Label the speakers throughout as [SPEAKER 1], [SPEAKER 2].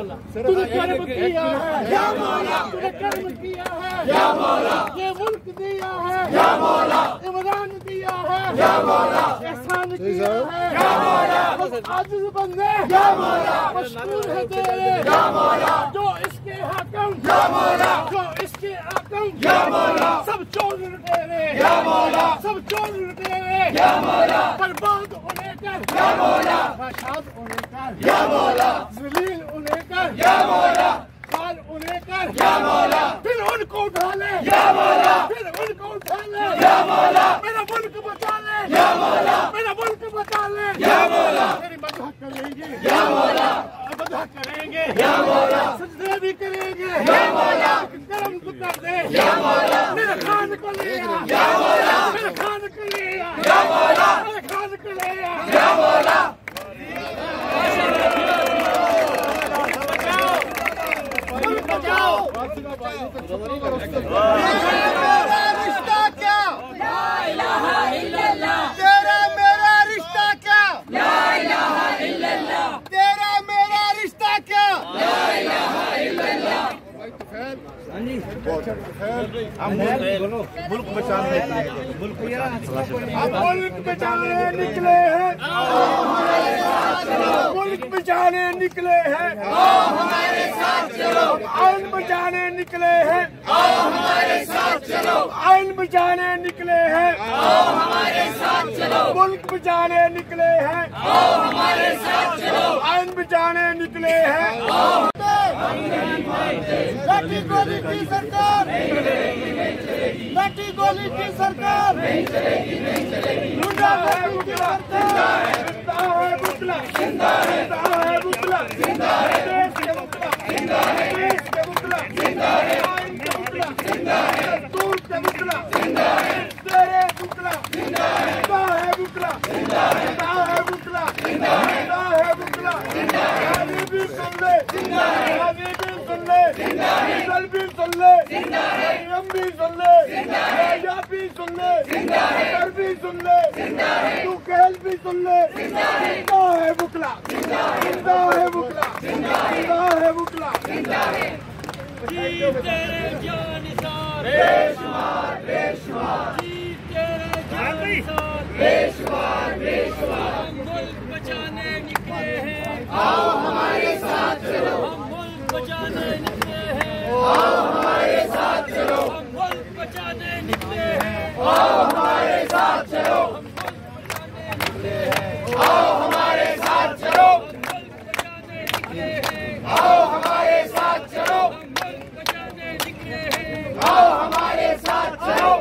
[SPEAKER 1] مولا تجھے کرم کیا ہے یا مولا تجھے کرم کیا ہے یا مولا یہ ملک دیا ہے یا مولا عمران دیا ہے یا مولا احسان کیا ہے یا مولا عاجز بندے یا مولا مشکور ہے تیرے یا مولا جو اس کے حاکم یا مولا جو اس کے حاکم یا مولا سب چور لٹیرے یا مولا سب چور لٹیرے یا مولا برباد انہیں کر یا مولا رشاد انہیں کر یا مولا ذلیل انہیں کر یا مولا خال انہیں کر یا مولا پھر ان کو اٹھا لے یا مولا پھر ان کو اٹھا لے یا مولا میرا ملک بچا لے یا مولا میرا ملک بچا لے یا مولا میری مدح کریں گے یا مولا مدح کریں گے یا مولا سجدے بھی کریں گے یا مولا کرم تو کر دے یا مولا میرے خان کو لے یا مولا میرے خان کو لے یا مولا میرے خان کو لے یا مولا
[SPEAKER 2] میرا رشتہ کیا لا الہ الا اللہ تیرا میرا رشتہ کیا لا الہ الا اللہ تیرا میرا رشتہ کیا لا الہ الا اللہ
[SPEAKER 3] ملک بچانے
[SPEAKER 1] ملک بچانے نکلے ہیں ملک بچانے نکلے ہیں
[SPEAKER 2] ہمارے ساتھ چلو
[SPEAKER 1] آئین بچانے نکلے ہیں
[SPEAKER 2] ہمارے ساتھ چلو
[SPEAKER 1] آئین بچانے نکلے ہیں
[SPEAKER 2] ہمارے ساتھ چلو
[SPEAKER 1] ملک بچانے نکلے ہیں
[SPEAKER 2] ہمارے ساتھ چلو
[SPEAKER 1] آئین بچانے نکلے ہیں
[SPEAKER 2] لاٹھی گولی کی سرکار لاٹھی گولی کی سرکار
[SPEAKER 1] زندہ ہے بکلا زندہ ہے بکلا زندہ ہے بکلا زندہ ہے دیش کے بکلا زندہ ہے دیش کے بکلا زندہ ہے آئین کے بکلا زندہ ہے دور کے بکلا زندہ ہے تیرے بکلا زندہ ہے بکلا زندہ ہے بکلا زندہ ہے بکلا زندہ ہے بھی سن لے زندہ ہے بھی سن لے زندہ ہے بھی سن لے زندہ ہے ہم بھی سن لے زندہ ہے یا بھی سن لے زندہ ہے کر بھی سن لے زندہ ہے تو کہل بھی سن لے زندہ ہے بکلا زندہ ہے بکلا زندہ ہے بکلا زندہ ہے
[SPEAKER 4] جی تیرے جانثار
[SPEAKER 1] بے شمار
[SPEAKER 4] جی تیرے جانثار
[SPEAKER 1] بے شمار
[SPEAKER 4] ہم ملک بچانے نکلے ہیں
[SPEAKER 2] آؤ ہمارے ساتھ چلو
[SPEAKER 4] ہم ملک بچانے نکلے ہیں
[SPEAKER 2] آؤ ہمارے ساتھ چلو
[SPEAKER 4] ہم ملک بچانے نکلے ہیں
[SPEAKER 2] آؤ ہمارے ساتھ چلو
[SPEAKER 4] ہم ملک بچانے نکلے ہیں
[SPEAKER 2] آؤ ہمارے ساتھ چلو
[SPEAKER 4] ہم ملک بچانے نکلے ہیں
[SPEAKER 2] آؤ ہمارے ساتھ چلو
[SPEAKER 4] ہم ملک بچانے نکلے ہیں
[SPEAKER 2] آؤ ہمارے ساتھ چلو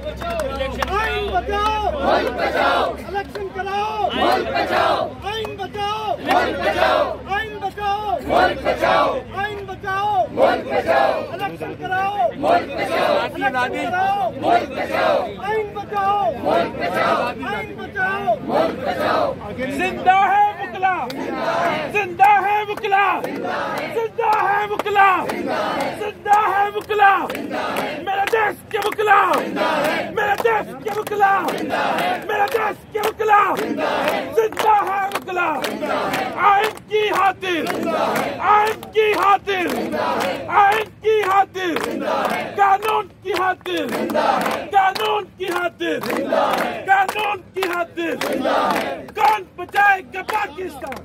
[SPEAKER 1] آئین بچاؤ
[SPEAKER 2] ملک بچاؤ
[SPEAKER 1] الیکشن کراؤ
[SPEAKER 2] ملک بچاؤ
[SPEAKER 1] آئین بچاؤ
[SPEAKER 2] ملک بچاؤ
[SPEAKER 1] آئین بچاؤ
[SPEAKER 2] ملک بچاؤ
[SPEAKER 1] آئین بچاؤ
[SPEAKER 2] ملک بچاؤ
[SPEAKER 1] الیکشن کراؤ
[SPEAKER 2] ملک بچاؤ
[SPEAKER 1] الیکشن کراؤ
[SPEAKER 2] ملک بچاؤ
[SPEAKER 1] آئین بچاؤ
[SPEAKER 2] ملک بچاؤ
[SPEAKER 1] آئین بچاؤ
[SPEAKER 2] ملک بچاؤ
[SPEAKER 4] زندہ ہے بکلا زندہ ہے بکلا زندہ ہے بکلا زندہ ہے بکلا میرا دیش کے بکلا میرا دیش کے بکلا میرا دیش کے بکلا زندہ ہے بکلا آئین کی خاطر آئین کی خاطر آئین کی خاطر قانون کی خاطر قانون کی خاطر قانون کی خاطر کون بچائے گا پاکستان